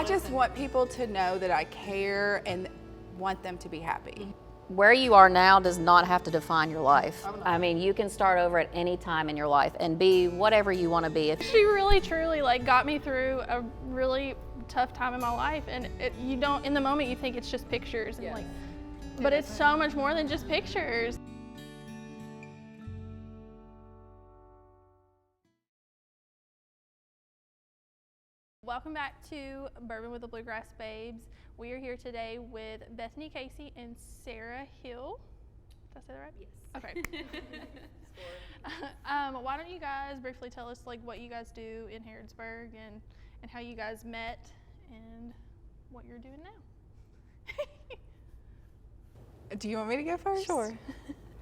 I just want people to know that I care and want them to be happy. Where you are now does not have to define your life. I mean, you can start over at any time in your life and be whatever you want to be. She really, truly got me through a really tough time in my life, and you don't, in the moment you think it's just pictures, and Yes. but it's so much more than just pictures. Welcome back to Bourbon with the Bluegrass Babes. We are here today with Bethany Casey and Sarah Hill. Did I say that right? Yes. Okay. Why don't you guys briefly tell us what you guys do in Harrodsburg and how you guys met and what you're doing now? Do you want me to go first? Sure.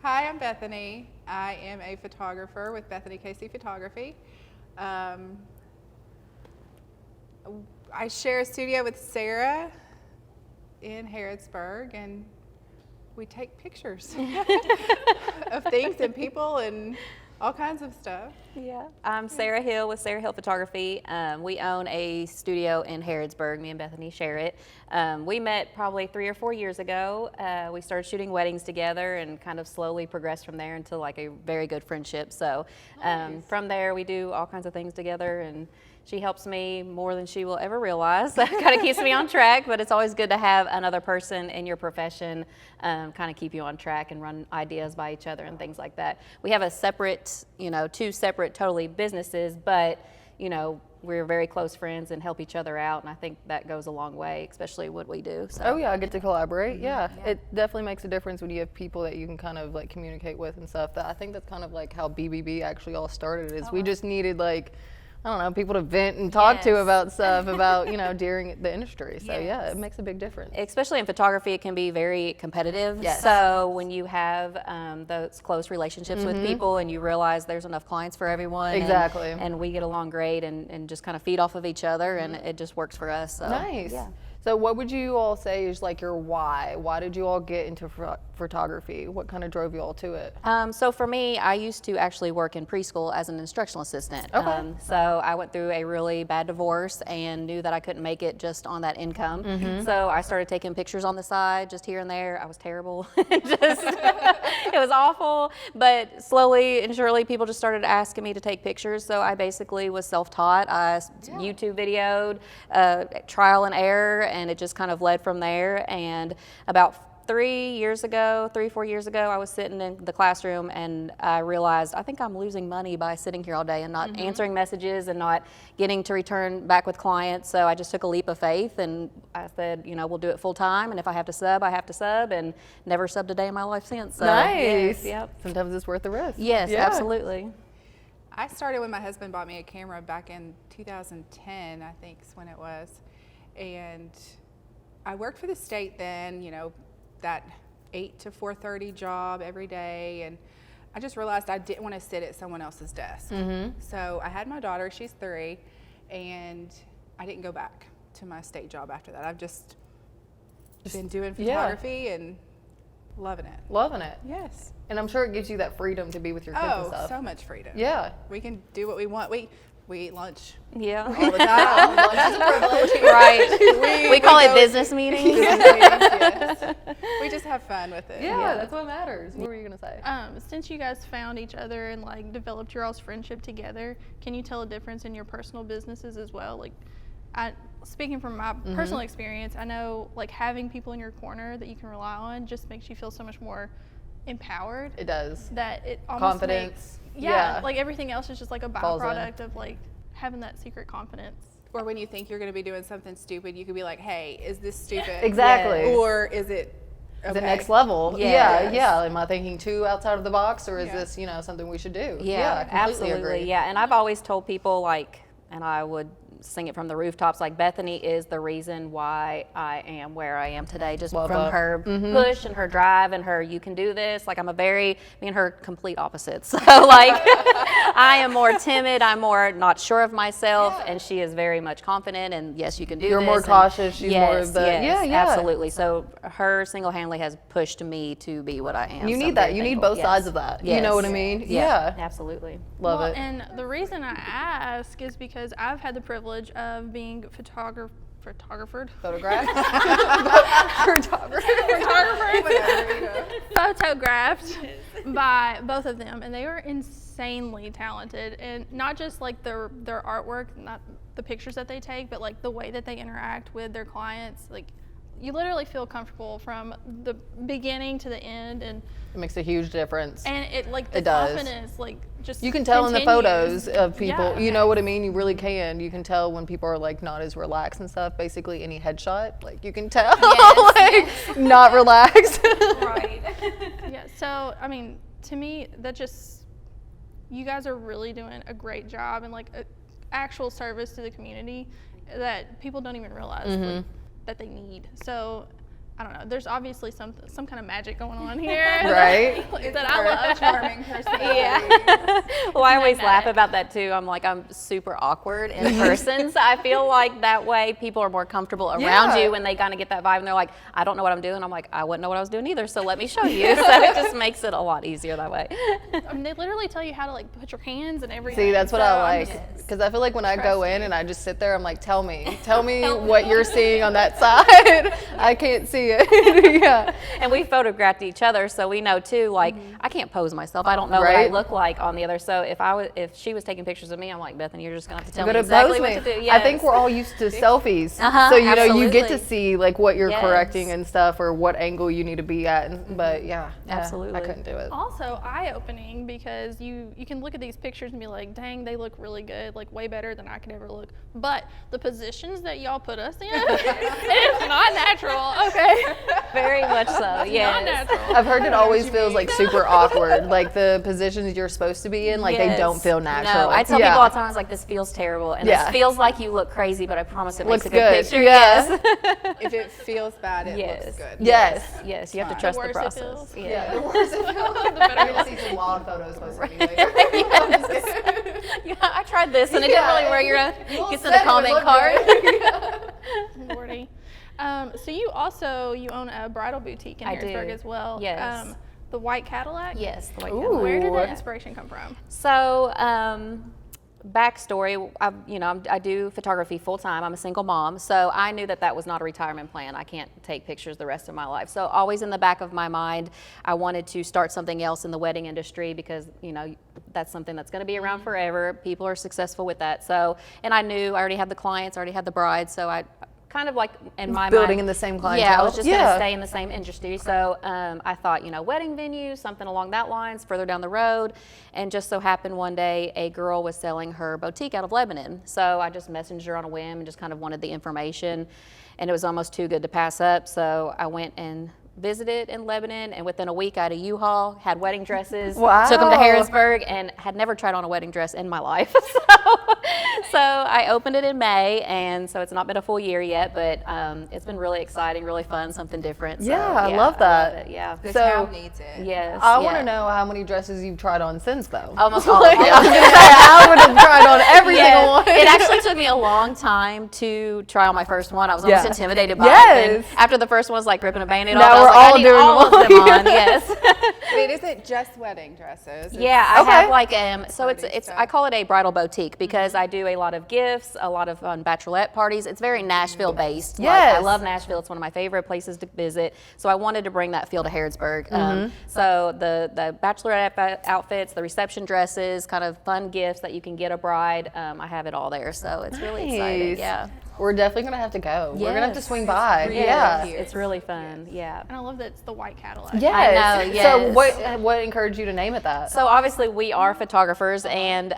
Hi, I'm Bethany. I am a photographer with Bethany Casey Photography. I share a studio with Sarah in Harrodsburg, and we take pictures of things and people and all kinds of stuff. Yeah. I'm Sarah Hill with Sarah Hill Photography. We own a studio in Harrodsburg. Me and Bethany share it. We met probably 3 or 4 years ago. We started shooting weddings together and kind of slowly progressed from there into a very good friendship. So Nice. from there we do all kinds of things together, and she helps me more than she will ever realize. That kind of keeps me on track, but it's always good to have another person in your profession kind of keep you on track and run ideas by each other and things like that. We have a separate, 2 separate totally businesses, but we're very close friends and help each other out, and I think that goes a long way, especially what we do. So. Oh yeah, I get to collaborate. Yeah. It definitely makes a difference when you have people that you can kind of communicate with and stuff. I think that's kind of how BBB actually all started. Is we just needed I don't know, people to vent and talk to about stuff about, during the industry. So yeah, it makes a big difference. Especially in photography, it can be very competitive. Yes. So when you have those close relationships with people and you realize there's enough clients for everyone. Exactly. And we get along great and just kind of feed off of each other, and it just works for us. So, Nice. Yeah. So what would you all say is your why? Why did you all get into photography? What kind of drove you all to it? So for me, I used to actually work in preschool as an instructional assistant. Okay. So I went through a really bad divorce and knew that I couldn't make it just on that income. So I started taking pictures on the side, just here and there. I was terrible. It was awful. But slowly and surely, people just started asking me to take pictures. So I basically was self-taught. I YouTube videoed, trial and error, and it just kind of led from there. And about 3 years ago, 3-4 years ago, I was sitting in the classroom and I realized I think I'm losing money by sitting here all day and not answering messages and not getting to return back with clients. So I just took a leap of faith and I said, we'll do it full time, and if I have to sub, I have to sub, and never subbed a day in my life since. So, Nice. yes, yep. Sometimes it's worth the risk. Yes, Yeah. absolutely. I started when my husband bought me a camera back in 2010, I think is when it was. And I worked for the state then, that 8 to 4:30 job every day, and I just realized I didn't want to sit at someone else's desk. So I had my daughter, she's 3, and I didn't go back to my state job after that. I've just been doing photography and loving it. Loving it. Yes. And I'm sure it gives you that freedom to be with your kids and Oh, stuff. so much freedom. Yeah. We can do what we want. We eat lunch Yeah. all the time. Lunch is a privilege. Right. We call it business meetings. Yes. We just have fun with it. Yeah, that's what matters. What were you gonna say? Since you guys found each other and developed your all's friendship together, can you tell a difference in your personal businesses as well? Speaking from my personal experience, I know having people in your corner that you can rely on just makes you feel so much more empowered. It does. That it almost Confidence. makes, everything else is just a Falls in. byproduct of having that secret confidence. Or when you think you're going to be doing something stupid, you could be like, hey, is this stupid? Exactly. Or is it okay? The next level. Yes. Yeah. Am I thinking too outside of the box, or is Yeah. this, something we should do? Yeah, I completely absolutely. agree. Yeah, and I've always told people and I would sing it from the rooftops, Bethany is the reason why I am where I am today, just Love from that. her push and her drive and her, you can do this. Me and her complete opposites. So I am more timid, I'm more not sure of myself, and she is very much confident, and yes, you can do You're this. more and cautious, she's yes, more of the, yes, yeah. absolutely. So her single-handedly has pushed me to be what I am. You So need I'm that. very You need thankful. both Yes. sides of that. You Yes. know what I mean? Yeah, absolutely. Love it. And the reason I ask is because I've had the privilege of being Photographed. photographed by both of them, and they are insanely talented. And not just like their artwork, not the pictures that they take, but like the way that they interact with their clients. Like, you literally feel comfortable from the beginning to the end, and It makes a huge difference. and it like the It does. confidence, like just You can tell in the continues. photos of people, Yeah. you know what I mean? You really can. You can tell when people are like not as relaxed and stuff. Basically, any headshot, like you can tell, like not relaxed. Right. Yeah, so I mean, to me, that just, you guys are really doing a great job and like a actual service to the community that people don't even realize like, that they need. So I don't know. There's obviously some kind of magic going on here, Right. that I love. Charming personality. Yeah. Well, I always laugh magnetic. about that too. I'm super awkward in person, so I feel like that way people are more comfortable around Yeah. you when they kind of get that vibe, and they're like, I don't know what I'm doing. I'm like, I wouldn't know what I was doing either, so let me show you. So it just makes it a lot easier that way. I mean, they literally tell you how to like put your hands and everything. See, that's what so I I'm like. just- Because I feel like when I go Trust in me. and I just sit there, I'm like, tell me what you're seeing on that side. I can't see it. Yeah. And we photographed each other, so we know too. Like, I can't pose myself. I don't know what I Right. look like on the other. So if she was taking pictures of me, I'm like, Bethany, you're just gonna have to tell You're me gonna exactly pose what me. to do. I think Yes. we're all used to selfies, Uh-huh, so you know you get to absolutely. see like what you're Yes. correcting and stuff, or what angle you need to be at. But yeah, Absolutely. I couldn't do it. Also eye-opening, because you can look at these pictures and be like, dang, they look really good, like way better than I could ever look. But the positions that y'all put us in, it's not natural. Okay. Very much so. Not Yes. natural. I've heard it always feels like super awkward, like the positions you're supposed to be in, like they don't Yes. feel natural. No, I tell Yeah. people all the time, I was like, this feels terrible, and Yeah. this feels like you look crazy, but I promise it Looks makes a good good. picture. Yeah. Yes. If it feels bad, it Yes. looks good. Yes. Yes, you have to The trust the worse it process. feels. Yeah. The worse it feels. The better I'm it gonna looks. see some wild photos posted of me later. Yeah, I tried this, and it didn't really work. Well Gets in said, the it comment looked card. good. Lordy. So you own a bridal boutique in I Harrodsburg do. as well. Yes. The White Cadillac. Yes. The white Ooh. Cadillac. Where did Ooh. that inspiration come from? So, backstory, I do photography full time. I'm a single mom, so I knew that was not a retirement plan. I can't take pictures the rest of my life. So always in the back of my mind, I wanted to start something else in the wedding industry because, that's something that's going to be around forever. People are successful with that. So, and I knew I already had the clients, I already had the brides, so I kind of like in my Building mind, in the same Yeah, I clientele. was just Yeah. going to stay in the same industry. So I thought, wedding venue, something along that lines, further down the road. And just so happened one day a girl was selling her boutique out of Lebanon. So I just messaged her on a whim and just kind of wanted the information. And it was almost too good to pass up. So I went and visited in Lebanon, and within a week I had a U-Haul, had wedding dresses, took them to Wow. Harrodsburg, and had never tried on a wedding dress in my life. So I opened it in May, and so it's not been a full year yet, but it's been really exciting, really fun, something different. So, Yeah, I love that. it, yeah. The So- town needs it. Yes. I want yeah. to know how many dresses you've tried on since, though. Almost all Like, of them. I was gonna say, I would have tried on every Yes. single one. It actually took me a long time to try on my first one. I was almost Yeah. intimidated by it. Yes. And after the first one was like ripping a Band-Aid Now off, I was we're like, I all need doing all of them them all. on. Yes. But it isn't just wedding dresses. Yeah, I Okay. have like so Party it's stuff. I call it a bridal boutique because I do a lot of gifts, a lot of fun bachelorette parties. It's very Nashville based. Like, I Yes. love Nashville. It's one of my favorite places to visit. So I wanted to bring that feel to Harrodsburg. So the bachelorette outfits, the reception dresses, kind of fun gifts that you can get a bride. I have it all there. So it's really exciting. Nice. Yeah. We're definitely gonna have to go. We're gonna have to Yes. swing by. really Yeah. cute. It's really fun. Yeah. And I love that it's the White Cadillac. Yes. I know, So yes. what encouraged you to name it that? So obviously we are photographers, and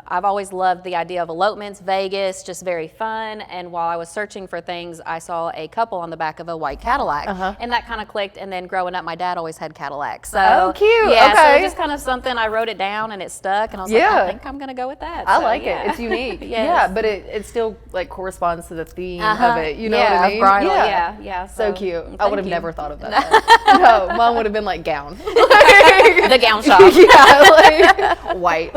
I've always loved the idea of elopements, Vegas, just very fun. And while I was searching for things, I saw a couple on the back of a white Cadillac, and that kind of clicked. And then growing up, my dad always had Cadillacs. So Oh, cute. Yeah, so Okay. it's just kind of something I wrote it down and it stuck, and I was like, Yeah. I think I'm gonna go with that. I So, like yeah. it. It's unique. Yes. Yeah, but it still like corresponds to the theme of it. You know yeah, what I mean? Bridal, yeah. So cute. I thank would have you. never thought of that. No, mine would have been like gown. The gown shop. Yeah, like white.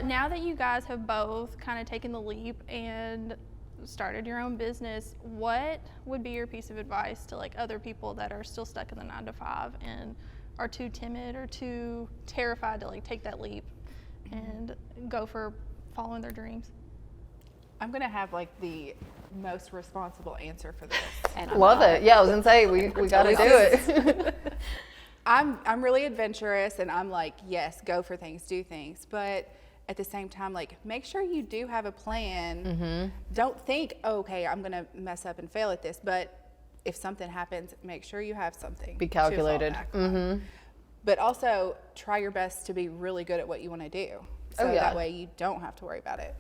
Now that you guys have both kind of taken the leap and started your own business, what would be your piece of advice to like other people that are still stuck in the 9-to-5 and are too timid or too terrified to like take that leap and go for following their dreams? I'm gonna have like the most responsible answer for this. And I'm Love not. it. Yeah, I was gonna say we got to do it. I'm really adventurous, and I'm like, yes, go for things, do things, but at the same time, like, make sure you do have a plan. Mm-hmm. Don't think, oh, okay, I'm gonna mess up and fail at this, but if something happens, make sure you have something. Be to fall calculated. back on. But also try your best to be really good at what you want to do, so yeah. that way you don't have to worry about it.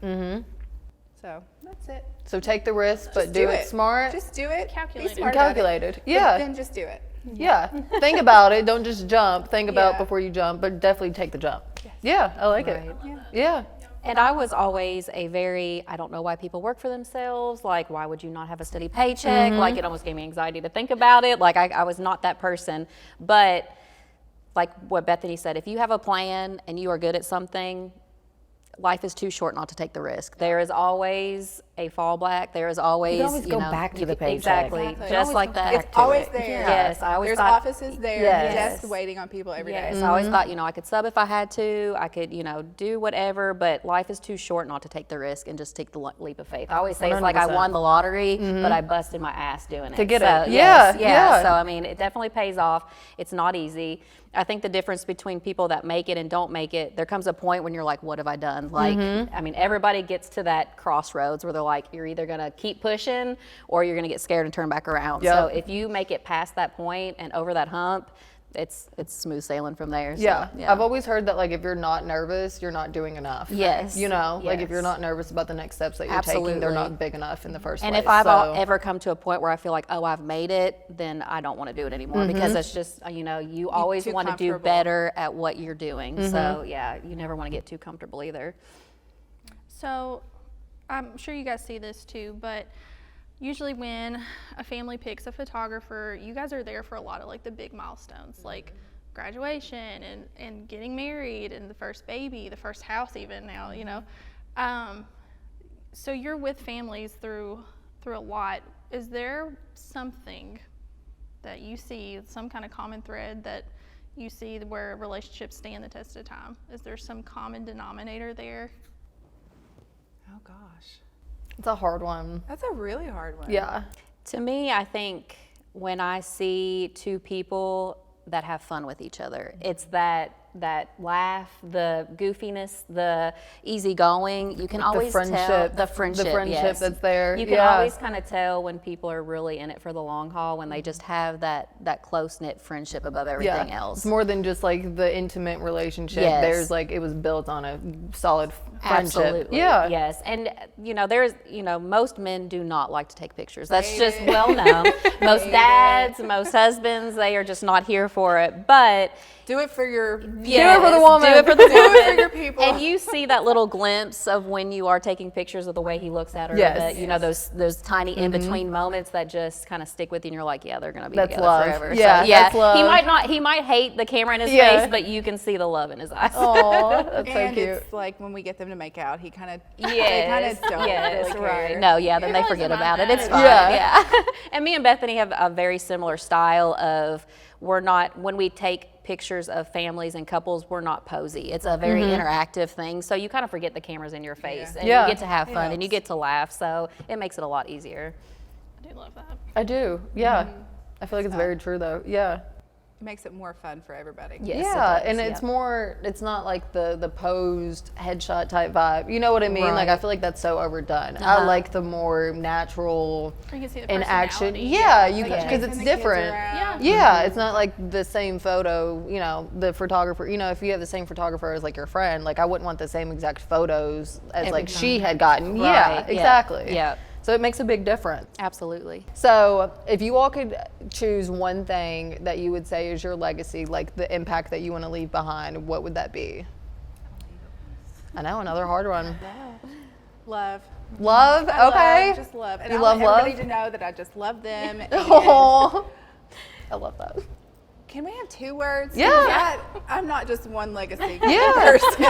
So that's it. So take the risk, but Just do it smart. Just do it. Calculated. Be smart about it, Calculated. but Yeah. then just do it. Yeah. Think about it. Don't just jump. Think about Yeah. before you jump, but definitely take the jump. Yeah, I like it. Right. Yeah. And I was always I don't know why people work for themselves. Like, why would you not have a steady paycheck? Like, it almost gave me anxiety to think about it. Like, I was not that person. But like what Bethany said, if you have a plan and you are good at something, life is too short not to take the risk. There is always a fallback. There is always, always go back to the paycheck. Exactly. Exactly. Just like that. It's always there. Yes, I always There's thought. offices there, Yes. just waiting on people every day. Yes, I always thought, I could sub if I had to. I could, do whatever, but life is too short not to take the risk and just take the leap of faith. I always say it's like I 100%. won the lottery, but I busted my ass doing it. To get So, it. yes, Yeah. So, I mean, it definitely pays off. It's not easy. I think the difference between people that make it and don't make it, there comes a point when you're like, what have I done? Like, I mean, everybody gets to that crossroads where they're like, you're either going to keep pushing or you're going to get scared and turn back around. Yep. So if you make it past that point and over that hump, it's smooth sailing from there. So, Yeah. I've always heard that, like, if you're not nervous, you're not doing enough. Yes. Like, if you're Yes. not nervous about the next steps that you're taking, they're Absolutely. not big enough in the first And place. if I've So- ever come to a point where I feel like, oh, I've made it, then I don't want to do it anymore because it's just, you always too want to do comfortable. better at what you're doing. So, yeah, you never want to get too comfortable either. So, I'm sure you guys see this too, but usually when a family picks a photographer, you guys are there for a lot of like the big milestones, like graduation and getting married and the first baby, the first house even now, so you're with families through a lot. Is there something that you see, some kind of common thread that you see where relationships stand the test of time? Is there some common denominator there? Oh gosh, It's a hard one. that's a really hard one. Yeah. To me, I think when I see two people that have fun with each other, it's that laugh, the goofiness, the easygoing. You can always tell the friendship. Yes. that's there. You can Yeah. always kind of tell when people are really in it for the long haul, when they just have that close knit friendship above everything else. It's more than just like the intimate relationship. Yes. There's like, it was built on a solid friendship. Absolutely. Yeah. Yes. And, most men do not like to take pictures. That's just well known. Most dads, most husbands, they are just not here for it. But Do it for your yes, for the woman. Do it for the Do it for woman. your people. And you see that little glimpse of when you are taking pictures of the way he looks at her. Yes. Those tiny in between moments that just kind of stick with you, and you're like, yeah, they're gonna be That's together love. forever. Yeah, So, yeah. that's love. He might hate the camera in his Yeah. face, but you can see the love in his eyes. Aw, that's so and cute. it's like when we get them to make out, he kind of Yes, don't yes, really right. care. No, yeah, then they really forget doesn't about it. mind It's that. fine. Yeah. And me and Bethany have a very similar style of when we take pictures of families and couples, we're not posy. It's a very interactive thing. So you kind of forget the camera's in your face and Yeah. you get to have fun and you helps. get to laugh. So it makes it a lot easier. I do love that. I do. Yeah. I feel like it's very true though. Yeah. It makes it more fun for everybody. Yes, it Yeah, does, and it's yeah. more, it's not like the posed headshot type vibe. You know what I mean? Like, I Right. feel like that's so overdone. I like the more natural You can see the in action. personality. Yeah, you Like because chasing it's the kids different. around. Yeah, it's not like the same photo, the photographer, if you have the same photographer as like your friend, like I wouldn't want the same exact photos as like she had gotten. Yeah, Right, yeah, exactly. yeah. So it makes a big difference. Absolutely. So if you all could choose one thing that you would say is your legacy, like the impact that you want to leave behind, what would that be? I know, another hard one. Love. Love, I okay. love, just love. And You I love want everybody love? to know that I just love them. and- Oh, I love that. Can we have 2 words? Yeah. Because I'm not just one legacy Yeah. person.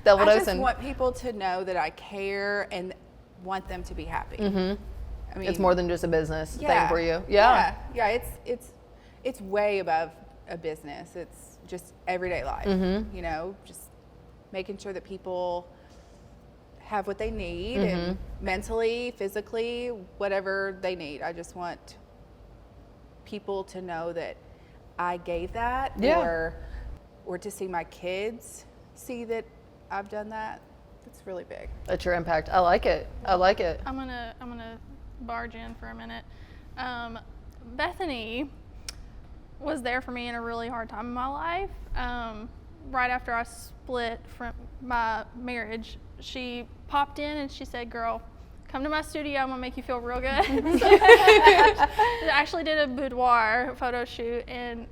Double I just dosing. want people to know that I care and want them to be happy. I mean, It's more than just a business thing yeah, for you. Yeah. It's way above a business. It's just everyday life. Just making sure that people have what they need, and mentally, physically, whatever they need. I just want people to know that I gave that, Yeah. or to see my kids see that I've done that. It's really big. That's your impact. I like it. I like it. I'm gonna barge in for a minute. Bethany was there for me in a really hard time in my life. Right after I split from my marriage, she popped in and she said, "Girl, come to my studio. I'm gonna make you feel real good." I actually did a boudoir photo shoot, and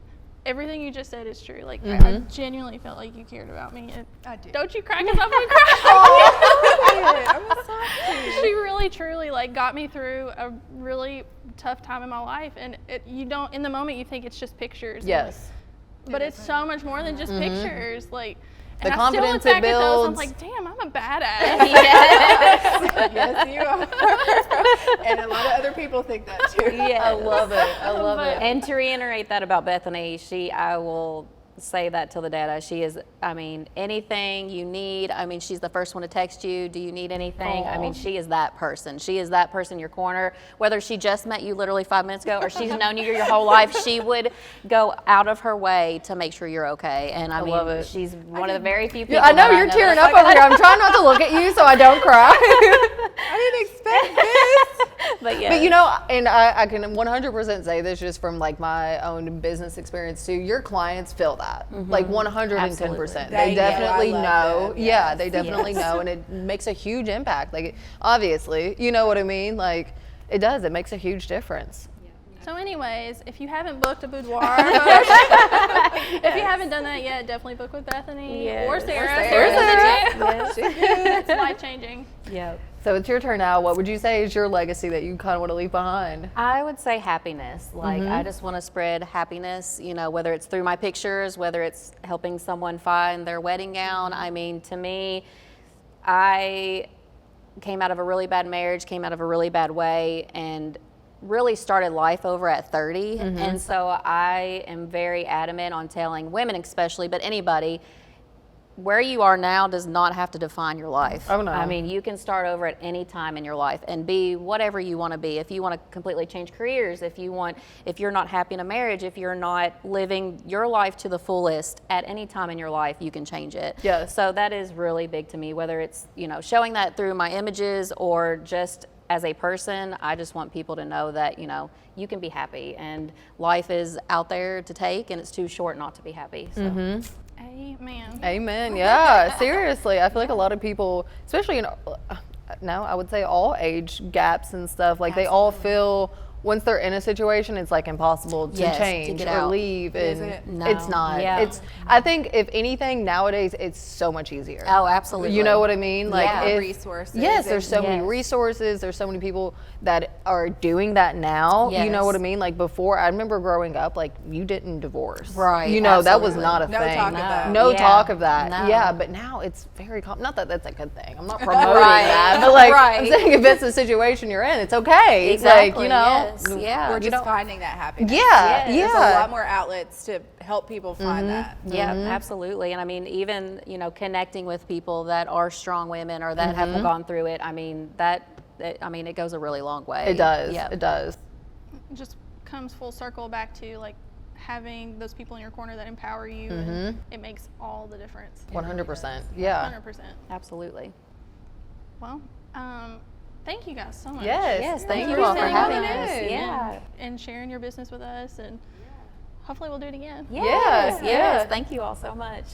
everything you just said is true. Like, I genuinely felt like you cared about me. And I do. don't you crack us up and cry. I'm sorry. She really, truly, like, got me through a really tough time in my life. And you don't, in the moment, you think it's just pictures. Yes. But it's so much more than just pictures. Like, The and I still look confidence back it at those, I'm builds. like, damn, I'm a badass. Yes, you are. And a lot of other people think that too. Yes. I love it. I love But- it. And to reiterate that about Bethany, I will say that till the day I die. She is, I mean, anything you need. I mean, she's the first one to text you. Do you need anything? I mean, she is that person. She is that person in your corner. Whether she just met you literally 5 minutes ago or she's known you your whole life, she would go out of her way to make sure you're okay. And I mean, love it. she's one of the very few people. I know that you're that tearing is up like over here. I'm trying not to look at you so I don't cry. I didn't expect this. But yeah. But you know, and I can 100% say this just from like my own business experience too. Your clients feel that, like 110%. They They know. definitely I know. love them. Yeah, Yes. they definitely know, and it makes a huge impact. Like, obviously, you know what I mean? Like, it does. It makes a huge difference. So anyways, if you haven't booked a boudoir photo shoot, if you haven't done that yet, definitely book with Bethany or Sarah. Sarah's in it too. It's life-changing. Yep. So it's your turn now. What would you say is your legacy that you kind of want to leave behind? I would say happiness. Like, I just want to spread happiness, you know, whether it's through my pictures, whether it's helping someone find their wedding gown. I mean, to me, I came out of a really bad marriage, came out of a really bad way, and really started life over at 30. And so I am very adamant on telling women especially, but anybody, where you are now does not have to define your life. Oh, no. I mean, you can start over at any time in your life and be whatever you want to be. If you want to completely change careers, if you're not happy in a marriage, if you're not living your life to the fullest, at any time in your life, you can change it. Yes. So that is really big to me, whether it's, you know, showing that through my images or just as a person. I just want people to know that, you know, you can be happy and life is out there to take and it's too short not to be happy. So. Amen. Amen. Yeah, seriously. I feel like a lot of people, especially in now, I would say all age gaps and stuff, like they all feel once they're in a situation, it's like impossible to Yes, to change get or out. leave. Is And it? No. it's not. Yeah. It's. I think if anything nowadays, it's so much easier. Oh, absolutely. You know what I mean? Like Yeah. if- Resources. Yes, there's so many Yes. resources. There's so many people that are doing that now. You know Yes. what I mean? Like before, I remember growing up, like you didn't divorce. Right, You know, that was absolutely. not a No thing. talk of that. No Yeah. talk of that. No. Yeah, but now it's very not that that's a good thing. I'm not promoting Right. that, but like I'm Right. saying, if it's the situation you're in, it's okay. Exactly. Like, you know. Yes. Yeah. We're you just know- finding that happiness. Yeah. Yes. Yeah. There's a lot more outlets to help people find that. Yeah, absolutely. And I mean, even, you know, connecting with people that are strong women or that have gone through it, I mean, it goes a really long way. It does. Yeah. It does. It just comes full circle back to like having those people in your corner that empower you, and it makes all the difference. 100%. Yeah. 100%. Absolutely. Well, thank you guys so much. Yes. Yes, thank you you all for saying having what you us. did. Yeah. And sharing your business with us, and hopefully we'll do it again. Yes, Yeah. yes. Thank you all so much.